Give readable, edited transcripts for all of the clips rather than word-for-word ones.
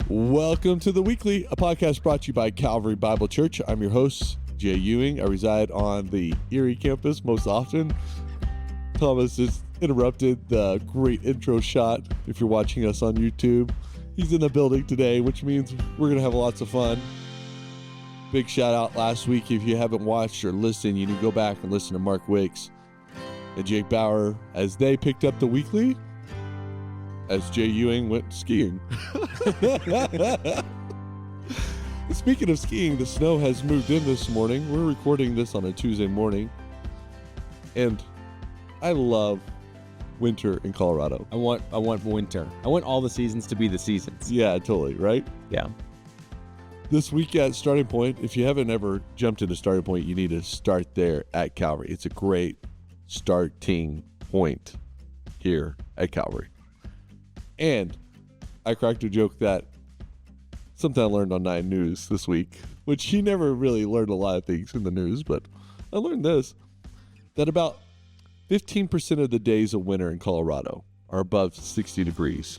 Welcome to The Weekly, a podcast brought to you by Calvary Bible Church. I'm your host, Jay Ewing. I reside on the Erie campus most often. Thomas just interrupted the great intro shot. If you're watching us on YouTube, he's in the building today, which means we're going to have lots of fun. Big shout out last week. If you haven't watched or listened, you need to go back and listen to Mark Wicks and Jake Bauer as they picked up The Weekly as Jay Ewing went skiing. Speaking of skiing, the snow has moved in this morning. We're recording this on a Tuesday morning, and I love winter in Colorado. I want winter. I want all the seasons to be the seasons. Yeah, totally, right? Yeah. This week at Starting Point, if you haven't ever jumped into Starting Point, you need to start there at Calvary. It's a great starting point here at Calvary. And I cracked a joke that something I learned on 9 News this week, which he never really learned a lot of things in the news, but I learned this, that about 15% of the days of winter in Colorado are above 60 degrees.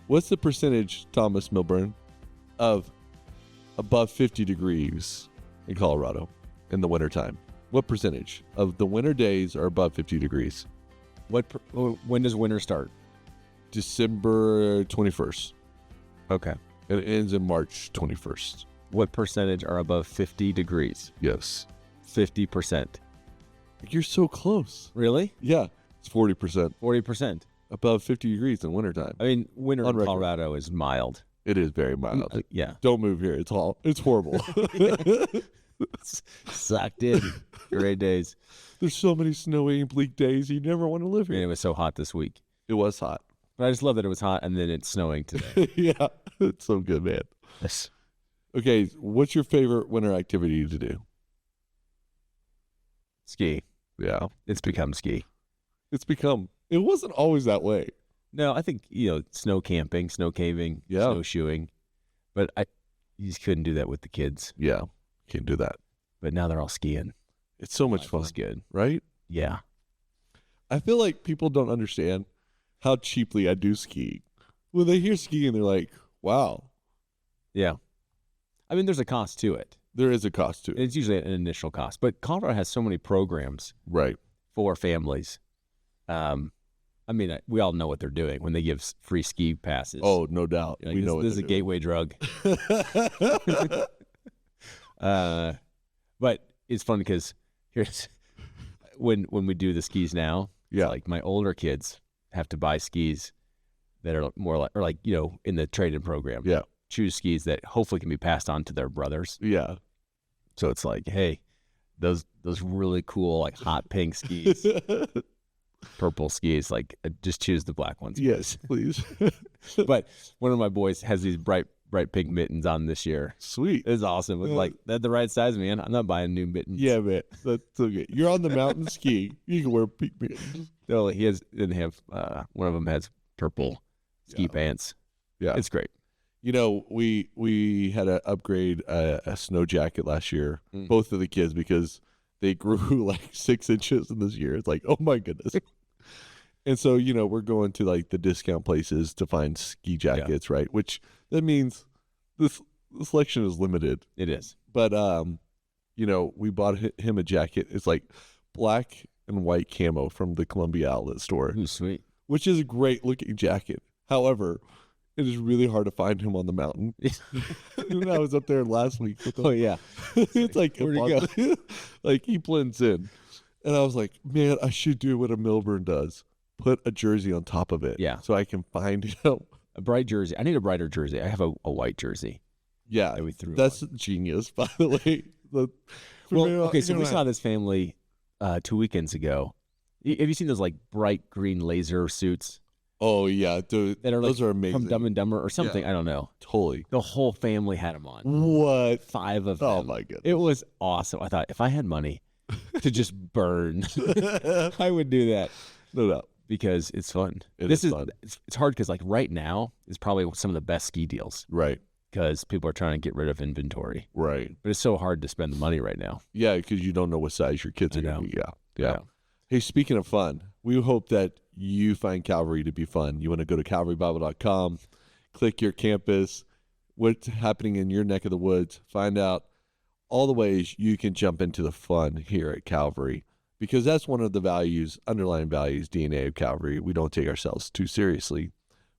What's the percentage, Thomas Milburn, of above 50 degrees in Colorado in the wintertime? What percentage of the winter days are above 50 degrees? When does winter start? December 21st. Okay. It ends in March 21st. What percentage are above 50 degrees? Yes. 50%. You're so close. Really? Yeah. It's 40%. 40%. Above 50 degrees in wintertime. I mean, winter On in record. Colorado is mild. It is very mild. Yeah. Don't move here. It's horrible. Sucked in. Great days. There's so many snowy and bleak days. You never want to live I mean, here. it was so hot this week. It was hot. But I just love that it was hot and then it's snowing today. Yeah. It's so good, man. Yes. Okay. What's your favorite winter activity to do? Ski. Yeah. It's become ski. It wasn't always that way. No, I think, snow camping, snow caving, Yeah. snowshoeing. But you just couldn't do that with the kids. Yeah. Can't do that. But now they're all skiing. It's so much Life fun, is good. right? Yeah. I feel like people don't understand how cheaply I do skiing. When they hear skiing, they're like, wow, Yeah. I mean, there's a cost to it. there is a cost to it. It's usually an initial cost. But Colorado has so many programs Right. for families. I mean, we all know what they're doing when they give free ski passes. Oh, no doubt. Like, We know what this is a they're doing. gateway drug. But it's fun because here's when we do the skis now. Yeah. Like my older kids have to buy skis that are more like in the trade-in program. Yeah. Choose skis that hopefully can be passed on to their brothers. Yeah. So it's like, hey, those really cool like hot pink skis, purple skis, like just choose the black ones. Yes, please. But one of my boys has these bright pink mittens on this year. Sweet. It's awesome. It's like they're the right size, man. I'm not buying new mittens. Yeah, man. That's so good. You're on the mountain skiing. You can wear pink mittens. No, he has didn't have one of them has purple ski pants. Yeah. It's great. We had to upgrade a snow jacket last year, both of the kids, because they grew like 6 inches in this year. It's like, oh my goodness. And so, we're going to like the discount places to find ski jackets, right? Which that means the selection is limited. It is. But, we bought him a jacket. It's like black and white camo from the Columbia Outlet store, Ooh, sweet. which is a great looking jacket. However, it is really hard to find him on the mountain. And I was up there last week with him. Oh yeah. It's like, Where'd he go? like he blends in. And I was like, man, I should do what a Milburn does. Put a jersey on top of it. Yeah. So I can find him. A bright jersey. I need a brighter jersey. I have a white jersey. Yeah. that we threw That's on. genius, by the way. So we saw this family 2 weekends ago. Have you seen those like bright green laser suits Oh, yeah. Dude, that are like those are amazing. from Dumb and Dumber or something? Yeah. I don't know. Totally. The whole family had them on. What? 5 of them. Oh, my goodness. It was awesome. I thought if I had money to just burn, I would do that No doubt. because it's fun. It is fun. It's hard because like right now is probably some of the best ski deals Right. because people are trying to get rid of inventory. Right. But it's so hard to spend the money right now. Yeah, because you don't know what size your kids I are going know. to be. Yeah. Yeah. Hey, speaking of fun, we hope that you find Calvary to be fun. You want to go to calvarybible.com, click your campus, what's happening in your neck of the woods, find out all the ways you can jump into the fun here at Calvary, because that's one of the values, underlying values, DNA of Calvary. We don't take ourselves too seriously.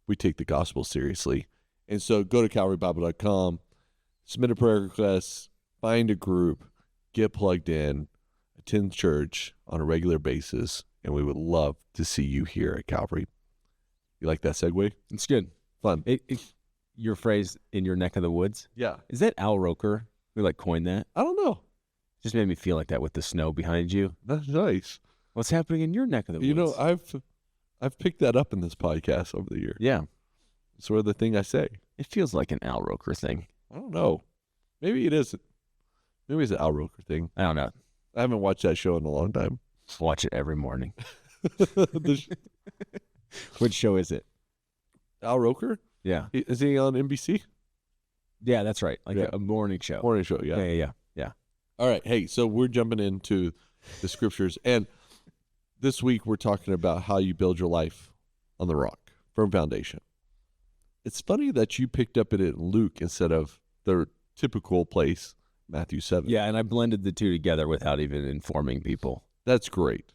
We take the gospel seriously. And so go to calvarybible.com, submit a prayer request, find a group, get plugged in, attend church on a regular basis, and we would love to see you here at Calvary. You like that segue? It's good. Fun. Your phrase, in your neck of the woods, Yeah. is that Al Roker who like coined that? I don't know. Just made me feel like that with the snow behind you. That's nice. What's happening in your neck of the woods? You know, I've picked that up in this podcast over the year. Yeah. It's sort of the thing I say. It feels like an Al Roker thing. I don't know. Maybe it isn't. Maybe it's an Al Roker thing. I don't know. I haven't watched that show in a long time. Watch it every morning. The Which show is it? Al Roker? Yeah. Is he on NBC? Yeah, that's right. Like Yeah. a morning show. Morning show, yeah. Yeah. All right. Hey, so we're jumping into the scriptures. And this week we're talking about how you build your life on the rock, firm foundation. It's funny that you picked up it in Luke instead of the typical place, Matthew 7. Yeah, and I blended the two together without even informing people. That's great.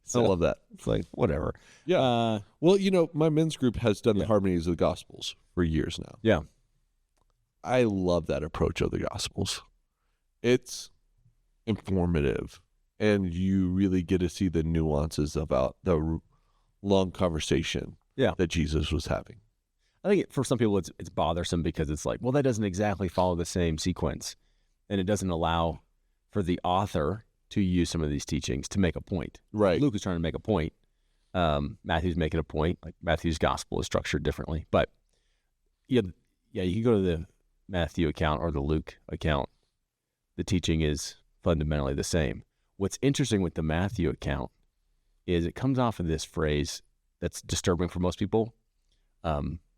So, I love that. It's like, whatever. Yeah. Well, you know, my men's group has done the Yeah. harmonies of the Gospels for years now. Yeah. I love that approach of the Gospels. It's informative, and you really get to see the nuances about the long conversation that Jesus was having. I think for some people it's bothersome because it's like, well, that doesn't exactly follow the same sequence, and it doesn't allow for the author to use some of these teachings to make a point. Right. Luke is trying to make a point. Matthew's making a point. Like Matthew's gospel is structured differently, but you can go to the Matthew account or the Luke account. The teaching is fundamentally the same. What's interesting with the Matthew account is it comes off of this phrase that's disturbing for most people.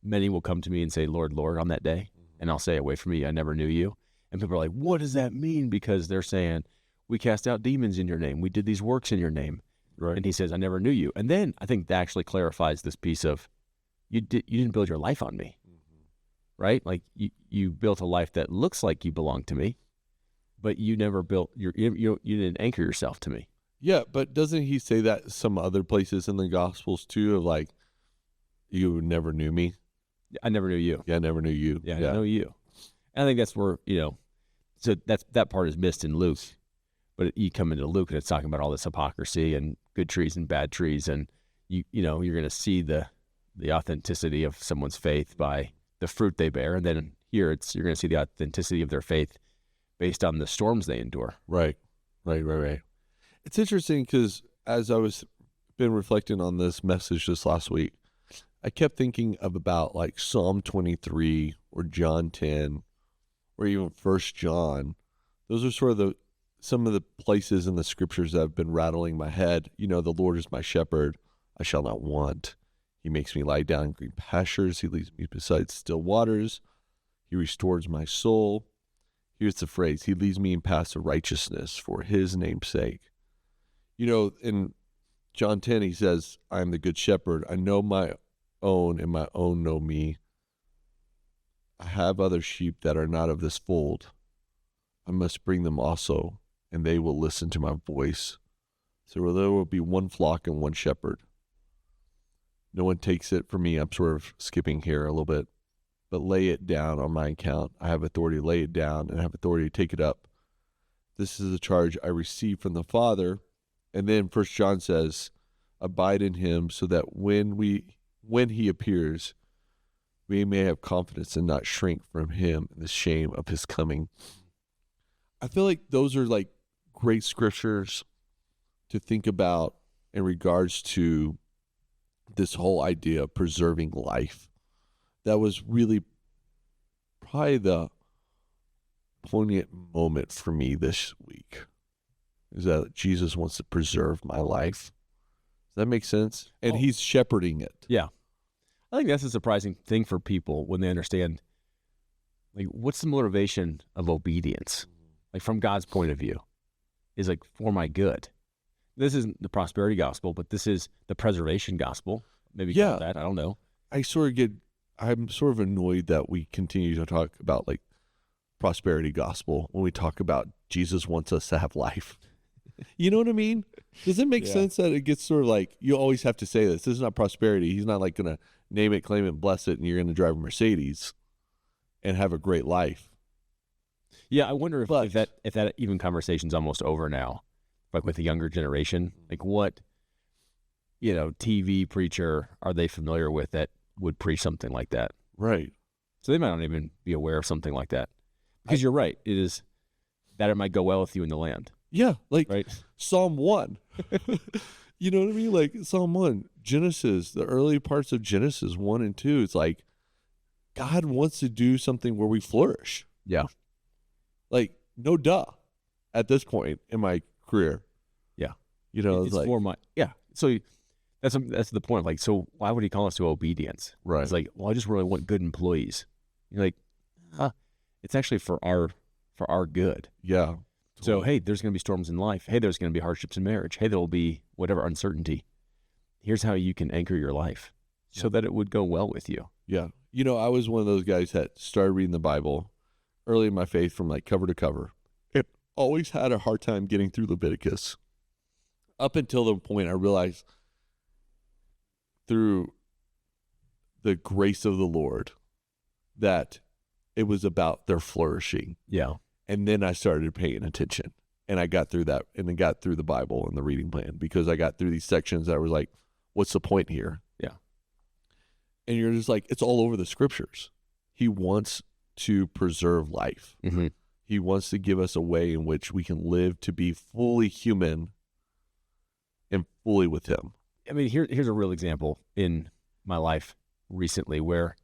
Many will come to me and say, Lord, Lord, on that day. And I'll say, away from me, I never knew you. And people are like, what does that mean? Because they're saying, we cast out demons in your name. We did these works in your name. Right. And he says, I never knew you. And then I think that actually clarifies this piece of, you didn't build your life on me, right? Like you built a life that looks like you belong to me, but you never built you didn't anchor yourself to me. Yeah, but doesn't he say that some other places in the Gospels too, of like, you never knew me? I never knew you. Yeah, I never knew you. Yeah, I know you. And I think that's where, so that part is missed in Luke. But you come into Luke and it's talking about all this hypocrisy and good trees and bad trees. And, you're going to see the authenticity of someone's faith by the fruit they bear. And then here you're going to see the authenticity of their faith based on the storms they endure. Right. It's interesting because as I was been reflecting on this message this last week, I kept thinking of about like Psalm 23 or John 10 or even 1 John. Those are sort of some of the places in the scriptures that have been rattling my head. The Lord is my shepherd, I shall not want. He makes me lie down in green pastures. He leads me beside still waters. He restores my soul. Here's the phrase, he leads me in paths of righteousness for his name's sake. In John 10, he says, I am the good shepherd. I know my own, and my own know me. I have other sheep that are not of this fold. I must bring them also, and they will listen to my voice. So there will be one flock and one shepherd. No one takes it from me. I'm sort of skipping here a little bit, but lay it down on my account. I have authority to lay it down and I have authority to take it up. This is a charge I received from the Father. And then 1 John says, abide in him so that when he appears, we may have confidence and not shrink from him in the shame of his coming. I feel like those are like great scriptures to think about in regards to this whole idea of preserving life. That was really probably the poignant moment for me this week, is that Jesus wants to preserve my life. Does that make sense? And he's shepherding it. Yeah. I think that's a surprising thing for people when they understand, like, what's the motivation of obedience? Like, from God's point of view, is like for my good. this isn't the prosperity gospel, but this is the preservation gospel. Maybe call it that. I don't know. I'm sort of annoyed that we continue to talk about like prosperity gospel when we talk about Jesus wants us to have life. You know what I mean? Does it make sense that it gets sort of like, you always have to say this? This is not prosperity. He's not like going to name it, claim it, bless it, and you're going to drive a Mercedes and have a great life. Yeah, I wonder if that even conversation's almost over now, like with the younger generation. Like what, TV preacher are they familiar with that would preach something like that? Right. So they might not even be aware of something like that. Because you're right. It is that it might go well with you in the land. Yeah, like right? Psalm 1. You know what I mean? Like Psalm 1, Genesis, the early parts of Genesis 1 and 2. It's like God wants to do something where we flourish. Yeah. Like, no duh at this point in my career. Yeah. It's like, for my, yeah. So that's the point. Like, so why would he call us to obedience? Right. It's like, well, I just really want good employees. You're like, it's actually for our good. Yeah. So, hey, there's going to be storms in life. Hey, there's going to be hardships in marriage. Hey, there will be whatever uncertainty. Here's how you can anchor your life so that it would go well with you. Yeah. I was one of those guys that started reading the Bible early in my faith from like cover to cover. And always had a hard time getting through Leviticus up until the point I realized through the grace of the Lord that it was about their flourishing. Yeah. And then I started paying attention, and I got through that, and then got through the Bible and the reading plan, because I got through these sections that was like, what's the point here? Yeah. And you're just like, it's all over the scriptures. He wants to preserve life. Mm-hmm. He wants to give us a way in which we can live to be fully human and fully with him. I mean, here's a real example in my life recently where,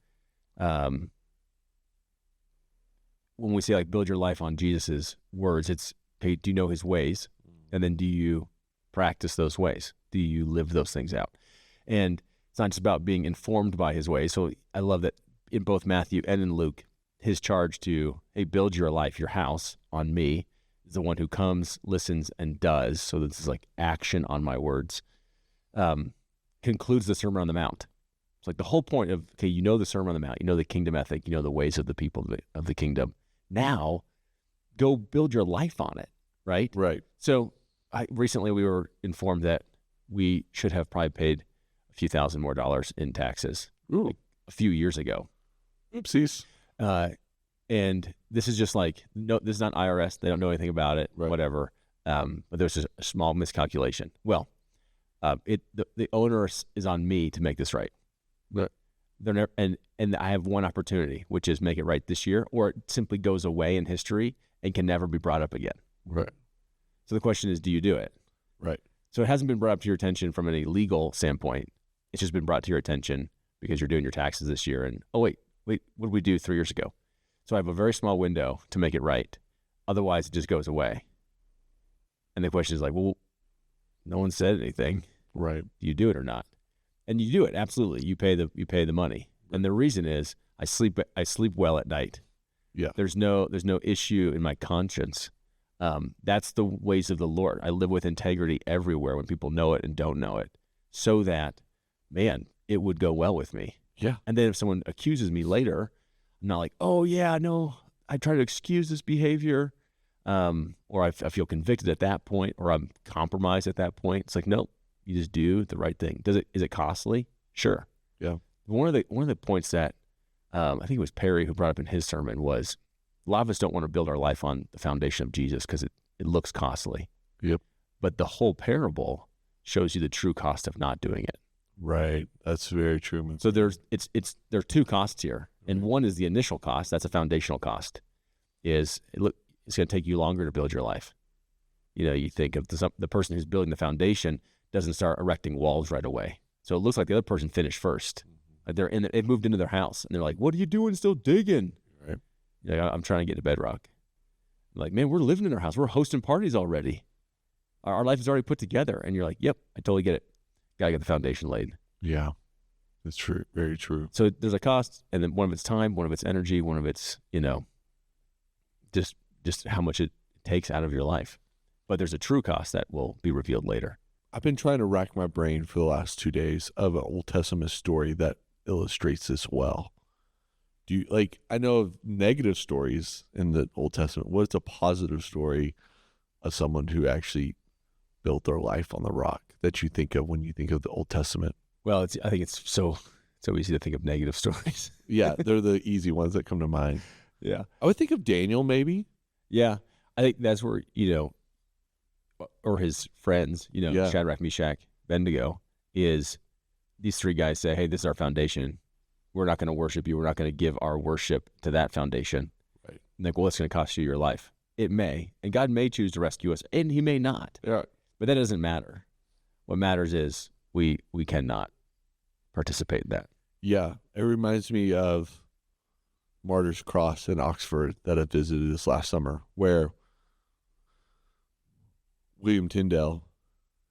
when we say like build your life on Jesus's words, it's, okay, do you know his ways? And then do you practice those ways? Do you live those things out? And it's not just about being informed by his ways. So I love that in both Matthew and in Luke, his charge to, hey, build your life, your house on me, is the one who comes, listens, and does. So this is like action on my words. Concludes the Sermon on the Mount. It's like the whole point of, okay, the Sermon on the Mount, the kingdom ethic, the ways of the people of the kingdom. Now, go build your life on it, right? Right. So recently we were informed that we should have probably paid a few $1,000 more in taxes like a few years ago. Oopsies. And this is just like, no, this is not IRS. They don't know anything about it, right. Whatever. But there's just a small miscalculation. Well, the onus is on me to make this right. But they're never, and I have one opportunity, which is make it right this year, or it simply goes away in history and can never be brought up again. Right. So the question is, do you do it? Right. So it hasn't been brought up to your attention from any legal standpoint. It's just been brought to your attention because you're doing your taxes this year. And, oh, wait, what did we do 3 years ago? So I have a very small window to make it right. Otherwise, it just goes away. And the question is like, well, no one said anything. Right. Do you do it or not? And you do it, absolutely. You pay the money. And the reason is I sleep well at night. Yeah. There's no issue in my conscience. That's the ways of the Lord. I live with integrity everywhere when people know it and don't know it, so that, man, it would go well with me. Yeah. And then if someone accuses me later, I'm not like, oh yeah, no, I try to excuse this behavior, or I feel convicted at that point, or I'm compromised at that point. It's like, nope, you just do the right thing. Is it costly? Sure. Yeah. One of the points that I think it was Perry who brought up in his sermon was, a lot of us don't want to build our life on the foundation of Jesus because it looks costly. Yep. But the whole parable shows you the true cost of not doing it. Right. That's very true, man. So there are two costs here. And one is the initial cost. That's a foundational cost. It's going to take you longer to build your life. You think of the person who's building the foundation doesn't start erecting walls right away. So it looks like the other person finished first. Like they've moved into their house and they're like, what are you doing still digging? Right. I'm trying to get to bedrock. I'm like, man, we're living in our house. We're hosting parties already. Our life is already put together. And you're like, yep, I totally get it. Got to get the foundation laid. Yeah, that's true. Very true. So there's a cost, and then one of it's time, one of it's energy, one of it's, just how much it takes out of your life. But there's a true cost that will be revealed later. I've been trying to rack my brain for the last 2 days of an Old Testament story that illustrates this well. Do you like? I know of negative stories in the Old Testament. What's a positive story of someone who actually built their life on the rock that you think of when you think of the Old Testament? Well, I think it's so easy to think of negative stories. Yeah, they're the easy ones that come to mind. Yeah. I would think of Daniel, maybe. Yeah. I think that's where, or his friends, Yeah. Shadrach, Meshach, Abednego, is these three guys say, hey, this is our foundation. We're not going to worship you. We're not going to give our worship to that foundation. Right. And like, well, it's going to cost you your life. It may. And God may choose to rescue us, and he may not. Yeah. But that doesn't matter. What matters is we cannot participate in that. Yeah. It reminds me of Martyr's Cross in Oxford that I visited this last summer, where William Tyndale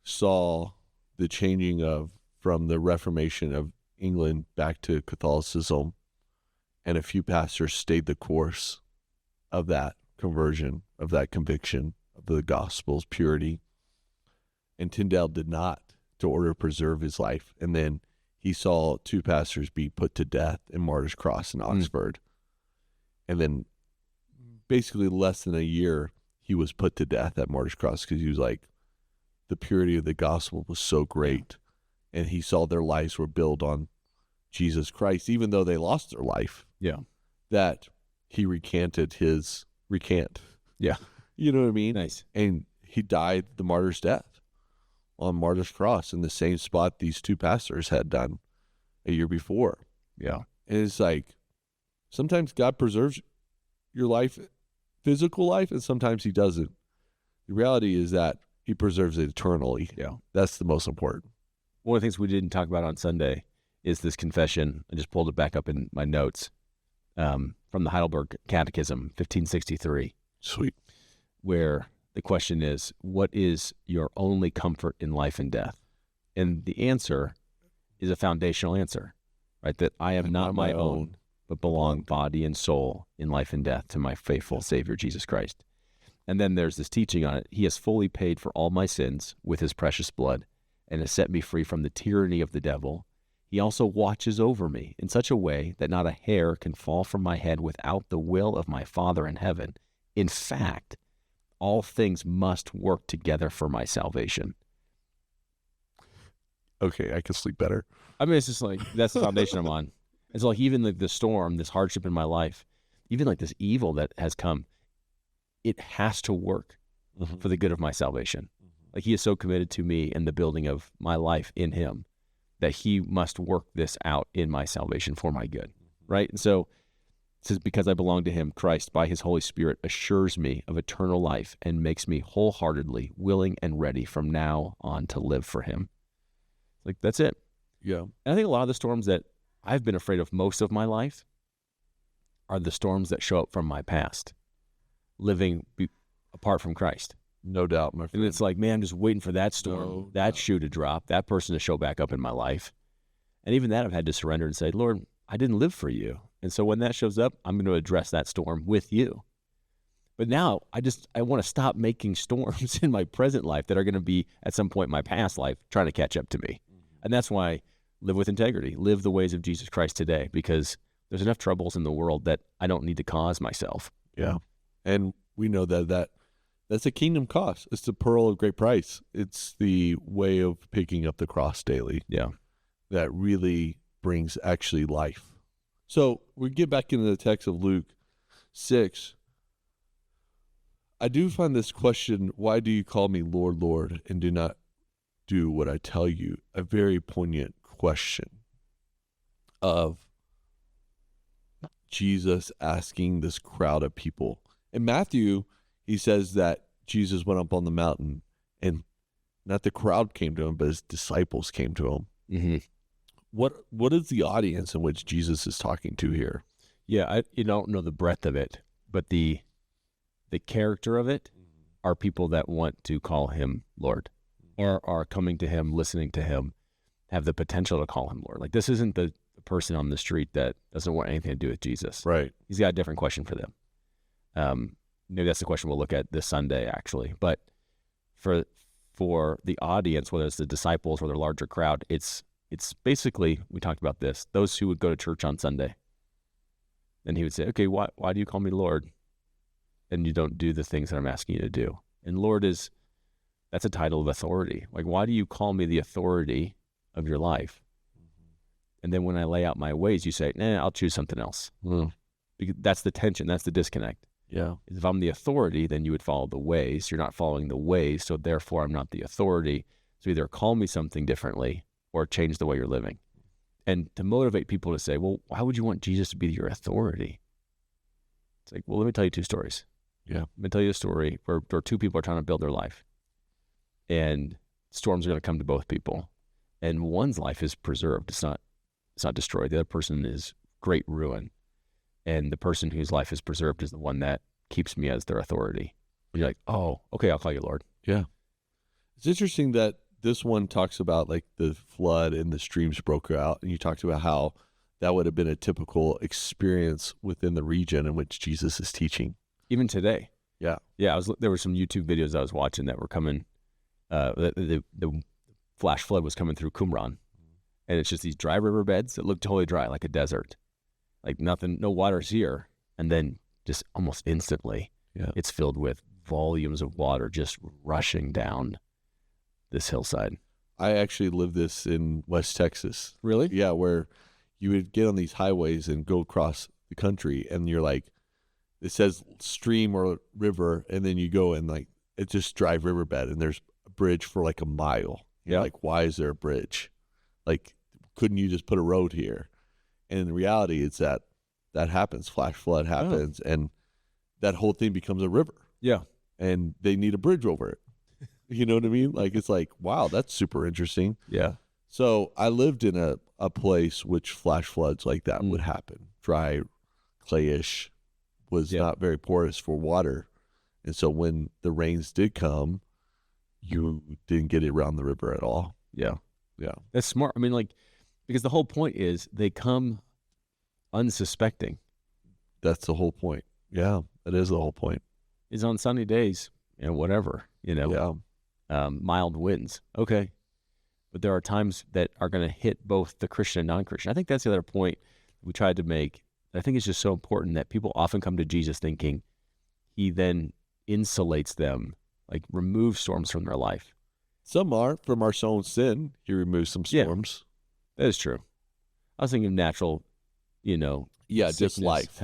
saw the changing from the Reformation of England back to Catholicism, and a few pastors stayed the course of that conversion, of that conviction of the gospel's purity. And Tyndale did not, to order to preserve his life. And then he saw 2 pastors be put to death in Martyr's Cross in Oxford. And then basically less than a year, he was put to death at Martyr's Cross because he was like, the purity of the gospel was so great. And he saw their lives were built on Jesus Christ, even though they lost their life. Yeah. That he recanted his recant. Yeah. You know what I mean? Nice. And he died the martyr's death on Martyr's Cross in the same spot these 2 pastors had done a year before. Yeah. And it's like, sometimes God preserves your life, physical life, and sometimes he doesn't. The reality is that he preserves it eternally. Yeah. That's the most important. One of the things we didn't talk about on Sunday is this confession. I just pulled it back up in my notes from the Heidelberg Catechism, 1563. Sweet. Where the question is, what is your only comfort in life and death? And the answer is a foundational answer, right? That I am not my own, but belong body and soul in life and death to my faithful Savior, Jesus Christ. And then there's this teaching on it. He has fully paid for all my sins with his precious blood and has set me free from the tyranny of the devil. He also watches over me in such a way that not a hair can fall from my head without the will of my Father in heaven. In fact, all things must work together for my salvation. Okay, I can sleep better. I mean, it's just like, that's the foundation I'm on. It's like even like the storm, this hardship in my life, even like this evil that has come, it has to work for the good of my salvation. Like he is so committed to me and the building of my life in him that he must work this out in my salvation for my good, right? And so it says, because I belong to him, Christ, by his Holy Spirit, assures me of eternal life and makes me wholeheartedly willing and ready from now on to live for him. Like, that's it. Yeah. And I think a lot of the storms that I've been afraid of most of my life are the storms that show up from my past, living apart from Christ. No doubt, my friend. And it's like, man, I'm just waiting for that storm, shoe to drop, that person to show back up in my life. And even that I've had to surrender and say, Lord, I didn't live for you. And so when that shows up, I'm going to address that storm with you. But now I want to stop making storms in my present life that are going to be at some point in my past life trying to catch up to me. And that's why live with integrity, live the ways of Jesus Christ today, because there's enough troubles in the world that I don't need to cause myself. Yeah. And we know that's a kingdom cost. It's the pearl of great price. It's the way of picking up the cross daily. Yeah. That really brings actually life. So we get back into the text of Luke 6. I do find this question, why do you call me Lord, Lord, and do not do what I tell you, a very poignant question of Jesus asking this crowd of people. In Matthew, he says that Jesus went up on the mountain and not the crowd came to him, but his disciples came to him. Mm-hmm. What is the audience in which Jesus is talking to here? Yeah, I don't know the breadth of it, but the character of it are people that want to call him Lord, or are coming to him, listening to him, have the potential to call him Lord. Like, this isn't the person on the street that doesn't want anything to do with Jesus. Right. He's got a different question for them. Maybe that's the question we'll look at this Sunday, actually. But for for the audience, whether it's the disciples or the larger crowd, it's basically, we talked about this, those who would go to church on Sunday. And he would say, okay, why do you call me Lord? And you don't do the things that I'm asking you to do. And Lord that's a title of authority. Like, why do you call me the authority of your life? And then when I lay out my ways, you say, nah, I'll choose something else. Because that's the tension. That's the disconnect. Yeah. If I'm the authority, then you would follow the ways. You're not following the ways, so therefore I'm not the authority. So either call me something differently or change the way you're living. And to motivate people to say, well, why would you want Jesus to be your authority? It's like, well, let me tell you two stories. Yeah. Let me tell you a story where two people are trying to build their life. And storms are going to come to both people. And one's life is preserved. It's not destroyed. The other person is great ruin. And the person whose life is preserved is the one that keeps me as their authority. And you're like, oh, okay, I'll call you Lord. Yeah. It's interesting that this one talks about like the flood and the streams broke out. And you talked about how that would have been a typical experience within the region in which Jesus is teaching. Even today. Yeah. Yeah. There were some YouTube videos I was watching that were coming. The flash flood was coming through Qumran. And it's just these dry riverbeds that look totally dry, like a desert. Like nothing, no water's here. And then just almost instantly, it's filled with volumes of water just rushing down this hillside. I actually lived this in West Texas. Really? Yeah, where you would get on these highways and go across the country, and you're like, it says stream or river, and then you go and like, it's just dry riverbed, and there's a bridge for like a mile. You're like, why is there a bridge? Like, couldn't you just put a road here? And in reality, it's that happens. Flash flood happens, and that whole thing becomes a river. Yeah. And they need a bridge over it. You know what I mean? Like, it's like, wow, that's super interesting. Yeah. So I lived in a place which flash floods like that would happen. Dry, clayish, was not very porous for water. And so when the rains did come, you didn't get it around the river at all. Yeah. Yeah. That's smart. I mean, like, because the whole point is they come unsuspecting. That's the whole point. Yeah, that is the whole point. Is on sunny days, whatever, Yeah. Mild winds. Okay. But there are times that are going to hit both the Christian and non-Christian. I think that's the other point we tried to make. I think it's just so important that people often come to Jesus thinking he then insulates them, like removes storms from their life. Some are from our own sin. He removes some storms. That is true. I was thinking of natural, just sickness, life,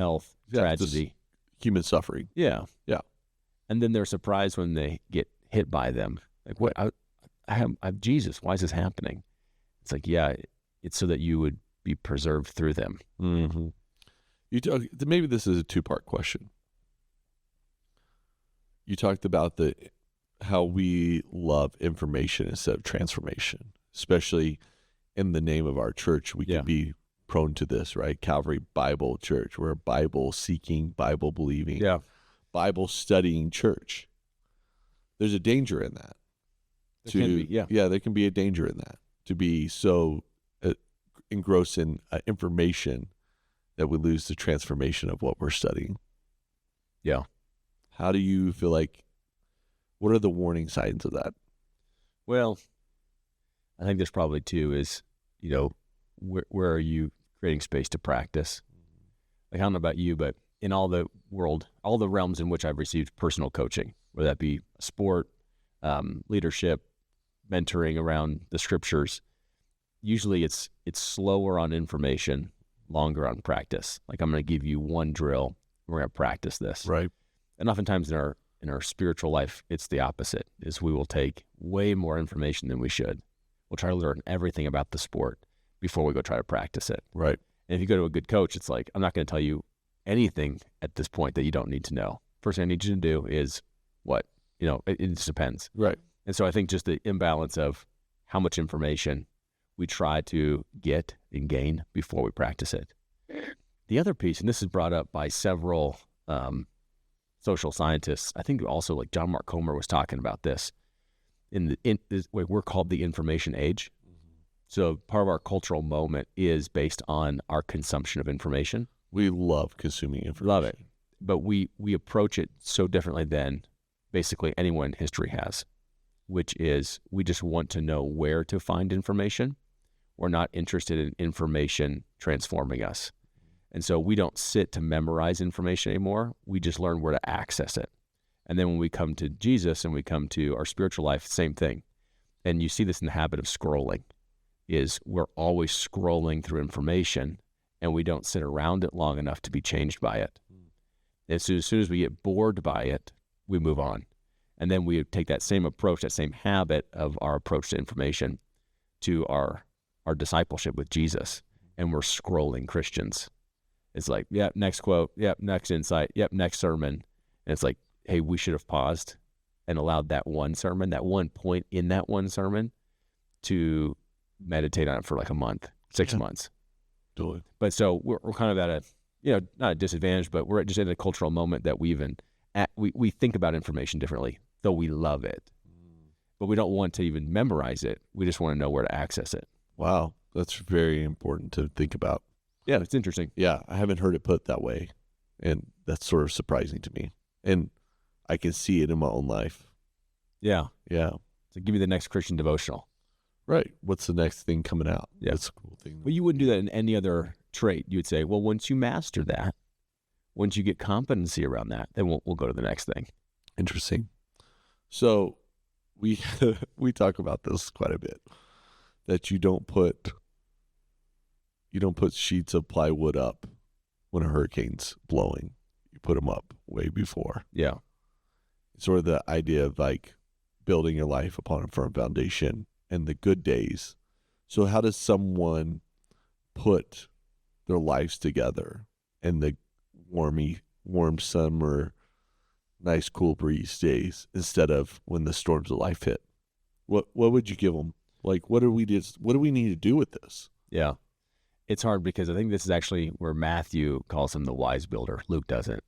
tragedy, just human suffering. Yeah. And then they're surprised when they get hit by them. Like, what? I have Jesus. Why is this happening? It's like, it's so that you would be preserved through them. Mm-hmm. Maybe this is a two-part question. You talked about how we love information instead of transformation, especially in the name of our church. We can be prone to this, right? Calvary Bible Church. We're a Bible-seeking, Bible-believing, Bible-studying church. There's a danger in that. There can be a danger in that, to be so engrossed in information that we lose the transformation of what we're studying. Yeah. How do you feel like, what are the warning signs of that? Well, I think there's probably two is, where are you creating space to practice? Like, I don't know about you, but in all the realms in which I've received personal coaching, whether that be sport, leadership, mentoring around the scriptures, usually it's slower on information, longer on practice. Like, I'm going to give you one drill. We're going to practice this. Right. And oftentimes in our spiritual life, it's the opposite, is we will take way more information than we should. We'll try to learn everything about the sport before we go try to practice it. Right. And if you go to a good coach, it's like, I'm not going to tell you anything at this point that you don't need to know. First thing I need you to do is what? It just depends. Right. And so I think just the imbalance of how much information we try to get and gain before we practice it. The other piece, and this is brought up by several social scientists, I think also like John Mark Comer was talking about this, we're called the information age. So part of our cultural moment is based on our consumption of information. We love consuming information. Love it. But we approach it so differently than basically anyone in history has. which is we just want to know where to find information. We're not interested in information transforming us. And so we don't sit to memorize information anymore. We just learn where to access it. And then when we come to Jesus and we come to our spiritual life, same thing. And you see this in the habit of scrolling, is we're always scrolling through information and we don't sit around it long enough to be changed by it. As soon as we get bored by it, we move on. And then we take that same approach, that same habit of our approach to information to our discipleship with Jesus. And we're scrolling Christians. It's like, yep, next quote, yep, next insight, yep, next sermon. And it's like, hey, we should have paused and allowed that one sermon, that one point in that one sermon to meditate on it for like a month, 6 months. Totally. But so we're kind of at a, not a disadvantage, but we're just in a cultural moment that we think about information differently, though we love it. But we don't want to even memorize it. We just want to know where to access it. Wow. That's very important to think about. Yeah, it's interesting. Yeah, I haven't heard it put that way. And that's sort of surprising to me. And I can see it in my own life. Yeah. Yeah. So give me the next Christian devotional. Right. What's the next thing coming out? Yeah. That's a cool thing. Well, you wouldn't do that in any other trait. You would say, well, once you master that, once you get competency around that, then we'll go to the next thing. Interesting. So we talk about this quite a bit, that you don't put sheets of plywood up when a hurricane's blowing. You put them up way before. Yeah. Sort of the idea of like building your life upon a firm foundation and the good days. So how does someone put their lives together in the warm summer, nice cool breeze days instead of when the storms of life hit? What would you give them? Like, what do we need to do with this? Yeah. It's hard because I think this is actually where Matthew calls him the wise builder. Luke doesn't.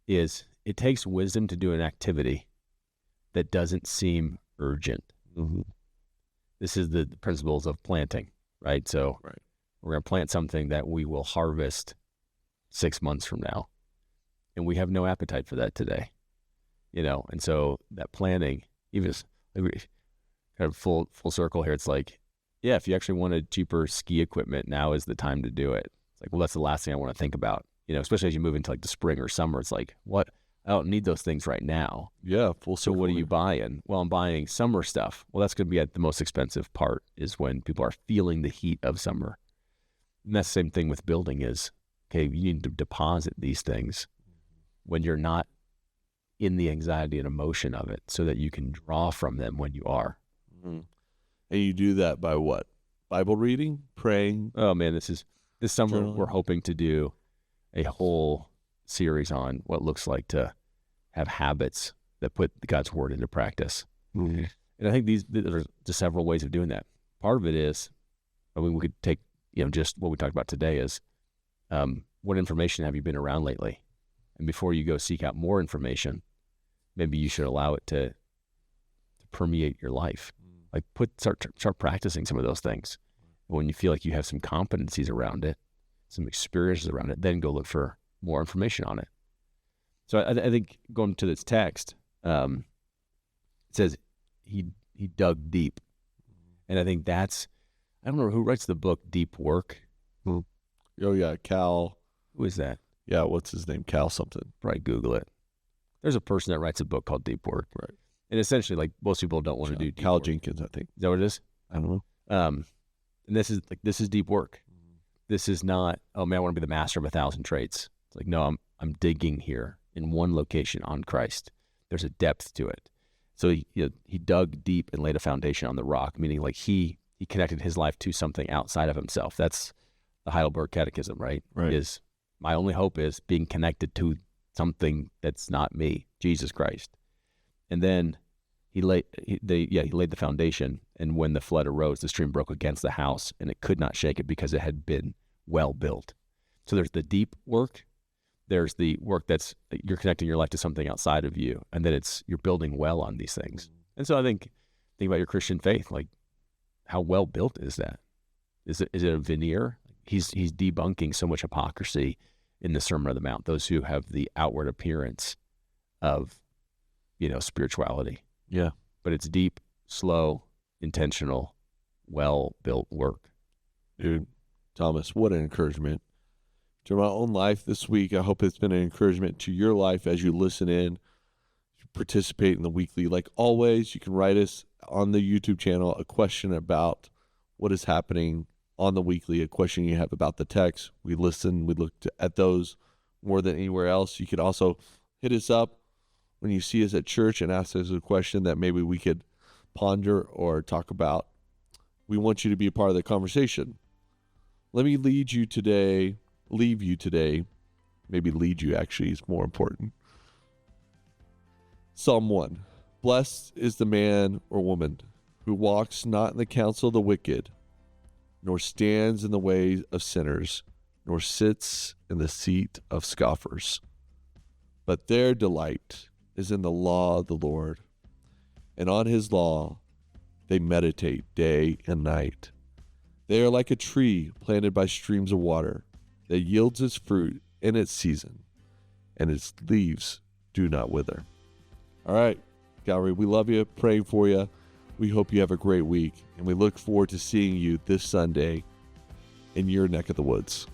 Is it takes wisdom to do an activity that doesn't seem urgent. Mm-hmm. This is the principles of planting, right? So right. We're going to plant something that we will harvest 6 months from now. And we have no appetite for that today, And so that planting, even kind of full circle here, it's like, yeah, if you actually wanted cheaper ski equipment, now is the time to do it. It's like, well, that's the last thing I want to think about, especially as you move into like the spring or summer. It's like, what? I don't need those things right now. Yeah, full circle. So what are you buying? Well, I'm buying summer stuff. Well, that's going to be at the most expensive part is when people are feeling the heat of summer. And that's the same thing with building is, okay, you need to deposit these things when you're not in the anxiety and emotion of it so that you can draw from them when you are. Mm-hmm. And you do that by what? Bible reading, praying? Oh man, this summer journaling? We're hoping to do a whole series on what it looks like to have habits that put God's word into practice. Mm-hmm. And I think there are just several ways of doing that. Part of it is, we could take, just what we talked about today is, what information have you been around lately? And before you go seek out more information, maybe you should allow it to permeate your life. Like start practicing some of those things. When you feel like you have some competencies around it, some experiences around it, then go look for more information on it. So I think going to this text, it says he dug deep. And I think I don't know who writes the book Deep Work. Oh yeah, Cal. Who is that? Yeah, what's his name? Cal something. Probably Google it. There's a person that writes a book called Deep Work. Right. And essentially, like, most people don't want to do deep Cal work. Jenkins, I think. Is that what it is? I don't know. And this is deep work. This is not, oh man, I want to be the master of 1,000 traits. It's like, no, I'm digging here in one location on Christ. There's a depth to it. So he dug deep and laid a foundation on the rock, meaning like he connected his life to something outside of himself. That's the Heidelberg Catechism, right? Right. Is my only hope is being connected to something that's not me, Jesus Christ. And then he laid the foundation, and when the flood arose, the stream broke against the house, and it could not shake it because it had been well built. So there's the deep work, there's the work that's you're connecting your life to something outside of you, and then you're building well on these things. And so I think about your Christian faith, like how well built is that? Is it a veneer? He's debunking so much hypocrisy in the Sermon on the Mount. Those who have the outward appearance of spirituality. Yeah. but it's deep, slow, intentional, well-built work. Dude, Thomas, what an encouragement. To my own life this week, I hope it's been an encouragement to your life as you listen in, participate in the weekly. Like always, you can write us on the YouTube channel a question about what is happening on the weekly, a question you have about the text. We listen, we look at those more than anywhere else. You could also hit us up when you see us at church and ask us a question that maybe we could ponder or talk about. We want you to be a part of the conversation. Let me leave you today, maybe lead you actually is more important. Psalm 1. Blessed is the man or woman who walks not in the counsel of the wicked, nor stands in the way of sinners, nor sits in the seat of scoffers. But their delight is in the law of the Lord, and on his law they meditate day and night. They are like a tree planted by streams of water that yields its fruit in its season, and its leaves do not wither. All right, Calvary, we love you, praying for you. We hope you have a great week, and we look forward to seeing you this Sunday in your neck of the woods.